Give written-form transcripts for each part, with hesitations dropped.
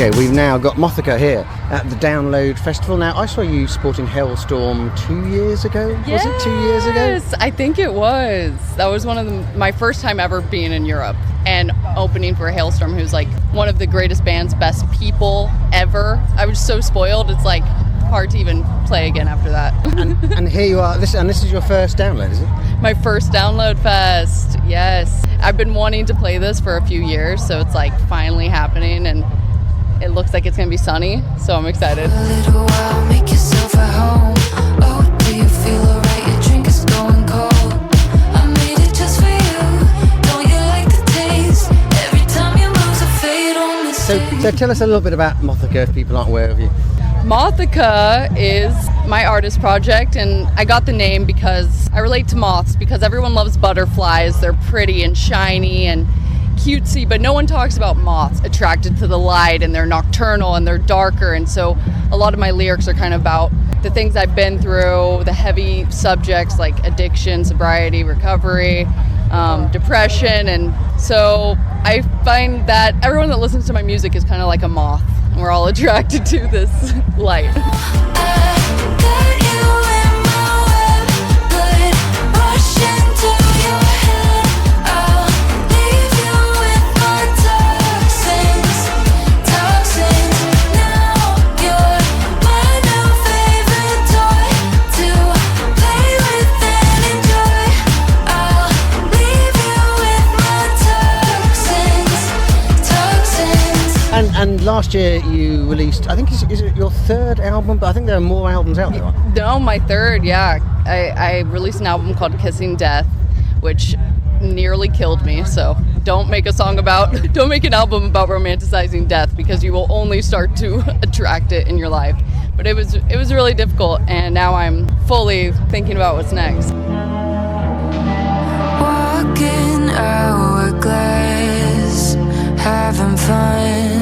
Okay, we've now got Mothica here at the Download Festival. Now, I saw you supporting Hailstorm 2 years ago. Yes, was it 2 years ago? Yes, I think it was. That was my first time ever being in Europe and opening for Hailstorm, who's like one of the greatest bands, best people ever. I was so spoiled. It's like hard to even play again after that. and here you are. This is your first Download, is it? My first Download Fest. Yes, I've been wanting to play this for a few years, so it's like finally happening, and it looks like it's gonna be sunny, so I'm excited. A little while, make yourself at home. Oh, do you feel alright? Your drink is going cold. I made it just for you. Don't you like the taste? Every time you move, a fade on mistake. So tell us a little bit about Mothica if people aren't aware of you. Mothica is my artist project, and I got the name because I relate to moths, because everyone loves butterflies. They're pretty and shiny and cutesy, but no one talks about moths attracted to the light, and they're nocturnal and they're darker. And so a lot of my lyrics are kind of about the things I've been through, the heavy subjects like addiction, sobriety, recovery, depression. And so I find that everyone that listens to my music is kind of like a moth. We're all attracted to this light. And last year you released, I think, is it your third album? But I think there are more albums out there. No, my third, yeah. I released an album called Kissing Death, which nearly killed me. So don't make an album about romanticizing death, because you will only start to attract it in your life. But it was really difficult, and now I'm fully thinking about what's next. Walking hourglass, having fun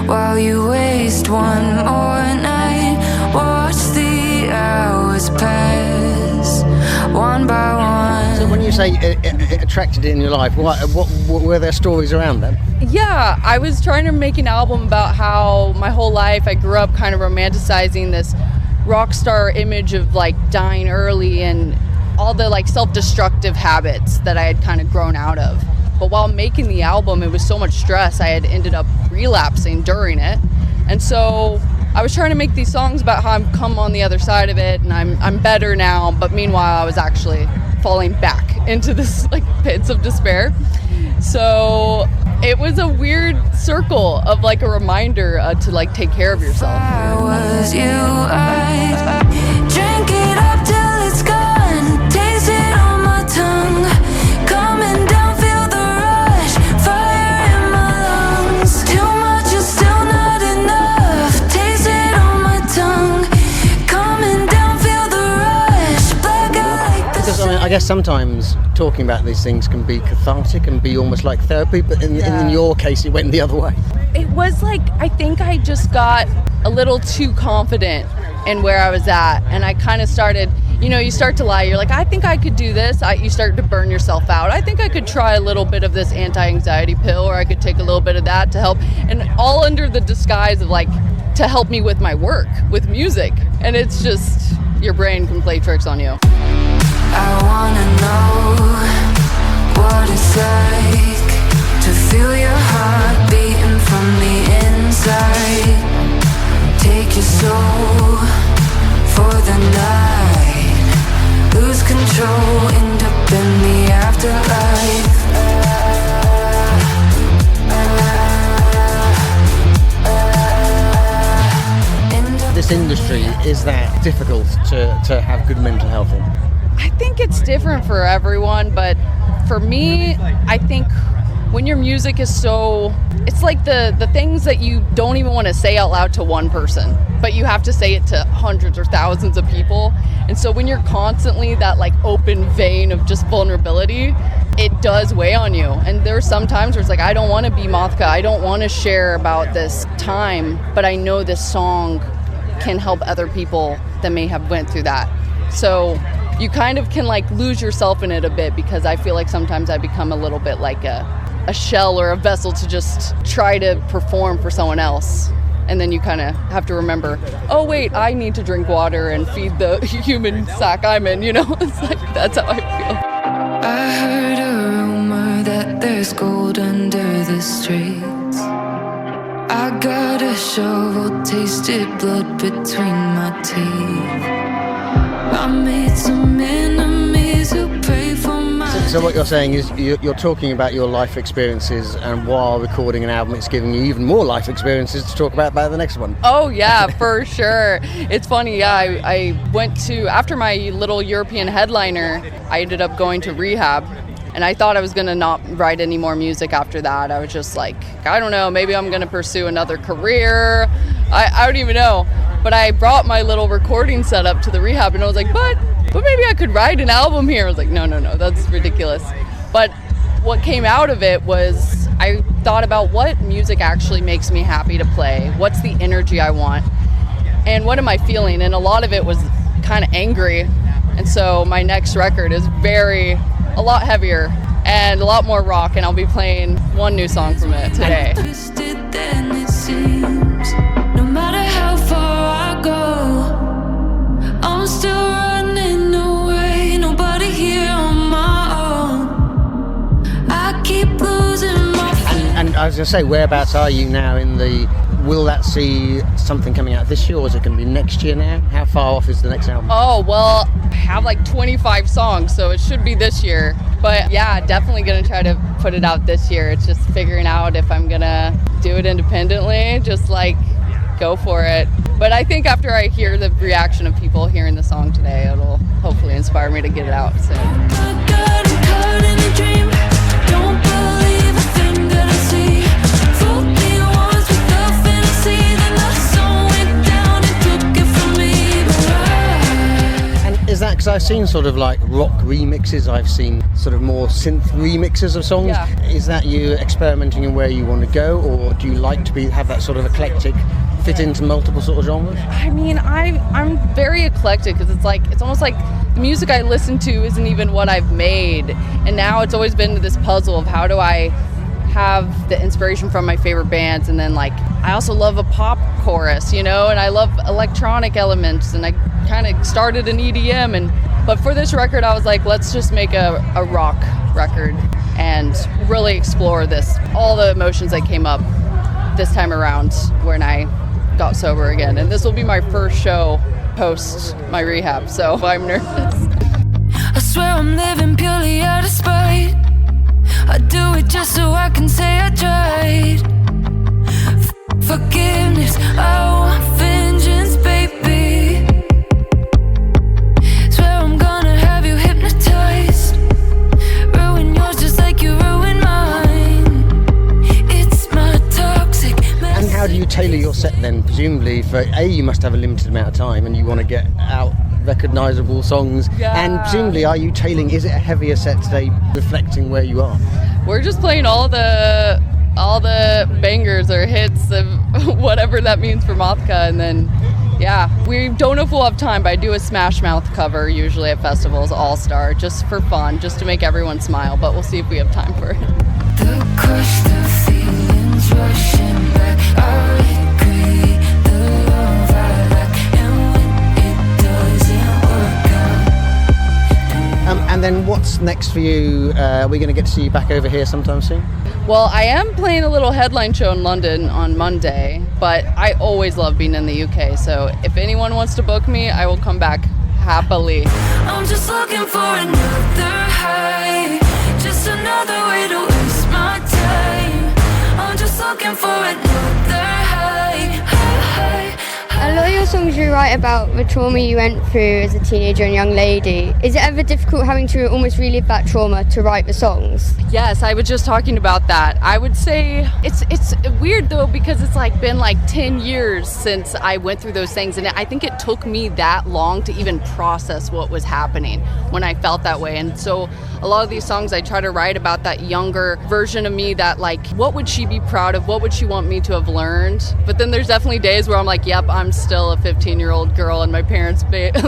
while you waste one more night. Watch the hours pass one by one. So when you say it attracted it in your life, what were there stories around that? Yeah, I was trying to make an album about how my whole life I grew up kind of romanticizing this rock star image of like dying early and all the like self-destructive habits that I had kind of grown out of. But while making the album, it was so much stress, I had ended up relapsing during it. And so I was trying to make these songs about how I've come on the other side of it, and I'm better now. But meanwhile, I was actually falling back into this like pits of despair. So it was a weird circle of like a reminder to like take care of yourself. I was you, I drink it up till it's gone, taste it on my tongue, coming down. I guess sometimes talking about these things can be cathartic and be almost like therapy, but in your case, it went the other way. It was like, I think I just got a little too confident in where I was at, and I kind of started, you start to lie. You're like, I think I could do this. You start to burn yourself out. I think I could try a little bit of this anti-anxiety pill, or I could take a little bit of that to help, and all under the disguise of like, to help me with my work, with music. And it's just, your brain can play tricks on you. I wanna know what it's like to feel your heart beating from the inside. Take your soul for the night, lose control, end up in the afterlife. This industry, is that difficult to have good mental health in? I think it's different for everyone, but for me, I think when your music is so, it's like the things that you don't even want to say out loud to one person, but you have to say it to hundreds or thousands of people. And so when you're constantly that like open vein of just vulnerability, it does weigh on you. And there's some times where it's like, I don't want to be Mothica, I don't want to share about this time, but I know this song can help other people that may have went through that. So you kind of can like lose yourself in it a bit, because I feel like sometimes I become a little bit like a a shell or a vessel to just try to perform for someone else. And then you kind of have to remember, oh wait, I need to drink water and feed the human sack I'm in, It's like, that's how I feel. I heard a rumor that there's gold under the streets. I got a shovel, tasted blood between my teeth. I made some enemies who pray for my So what you're saying is you're talking about your life experiences, and while recording an album, it's giving you even more life experiences to talk about the next one. Oh yeah, for sure. It's funny, yeah, I went to, after my little European headliner, I ended up going to rehab, and I thought I was going to not write any more music after that. I was just like, I don't know, maybe I'm going to pursue another career. I don't even know. But I brought my little recording setup to the rehab, and I was like, but maybe I could write an album here. I was like, no, that's ridiculous. But what came out of it was I thought about what music actually makes me happy to play. What's the energy I want? And what am I feeling? And a lot of it was kind of angry. And so my next record is a lot heavier and a lot more rock, and I'll be playing one new song from it today. twisted than it seems. No matter how far I go, I'm still running away. Nobody here on my own. I keep losing my And I was going to say, whereabouts are you now in the... Will that see something coming out this year, or is it going to be next year now? How far off is the next album? Oh, well, I have like 25 songs, so it should be this year. But yeah, definitely going to try to put it out this year. It's just figuring out if I'm going to do it independently, just like go for it. But I think after I hear the reaction of people hearing the song today, it'll hopefully inspire me to get it out soon. I got caught in a dream. Don't believe a thing that I see. Fooled me once with the fantasy, then the sun went down and took it from me. But And is that because I've seen sort of like rock remixes, I've seen sort of more synth remixes of songs. Yeah. Is that you experimenting in where you want to go, or do you like to have that sort of eclectic, fit into multiple sort of genres? I mean, I'm very eclectic, because it's almost like the music I listen to isn't even what I've made, and now it's always been this puzzle of how do I have the inspiration from my favorite bands, and then like I also love a pop chorus, and I love electronic elements, and I kind of started an EDM, but for this record I was like, let's just make a rock record and really explore all the emotions that came up this time around when I got sober again. And this will be my first show post my rehab, so I'm nervous. I swear I'm living purely out of spite. I do it just so I can say I tried. Forgiveness, I want vengeance, baby. Swear I'm gonna have you hypnotized. Ruin yours just like you ruined mine. It's my toxic mess. And how do you tailor your set then? Presumably, you must have a limited amount of time and you want to get out recognisable songs. Yeah. And presumably, are you tailoring, is it a heavier set today, reflecting where you are? We're just playing all the bangers or hits of whatever that means for Mothica, and then we don't know if we'll have time, but I do a Smash Mouth cover usually at festivals, All Star, just for fun, just to make everyone smile, but we'll see if we have time for it. The crush, the feelings rushing back. I recreate the love I lack, and when it doesn't work out. And then what's next for you? Are we going to get to see you back over here sometime soon? Well, I am playing a little headline show in London on Monday, but I always love being in the UK, so if anyone wants to book me, I will come back happily. I'm just looking for another high, just another way to waste my time. I'm just looking for another high. A lot of your songs you write about the trauma you went through as a teenager and young lady. Is it ever difficult having to almost relive that trauma to write the songs? Yes, I was just talking about that. I would say it's weird though, because it's like been like 10 years since I went through those things, and I think it took me that long to even process what was happening when I felt that way. And so a lot of these songs I try to write about that younger version of me, that like, what would she be proud of? What would she want me to have learned? But then there's definitely days where I'm like, yep, I'm still a 15-year-old girl in my parents' bedroom.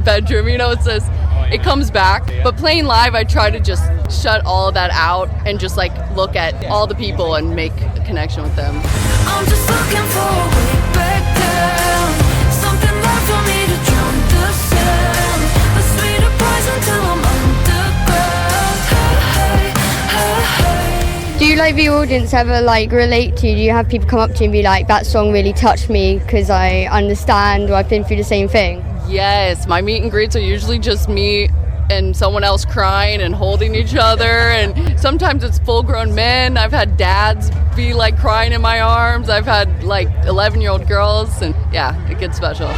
It's this it comes back. But playing live, I try to just shut all of that out and just like look at all the people and make a connection with them. I'm just looking for a way back down. Something left for me to drown the sound. A sweeter prize until I'm underground. Hey, hey, hey. Do you like the audience ever like relate to you? Do you have people come up to you and be like, that song really touched me because I understand or I've been through the same thing? Yes, my meet and greets are usually just me and someone else crying and holding each other, and sometimes it's full-grown men. I've had dads be like crying in my arms. I've had like 11-year-old girls, and yeah, it gets special.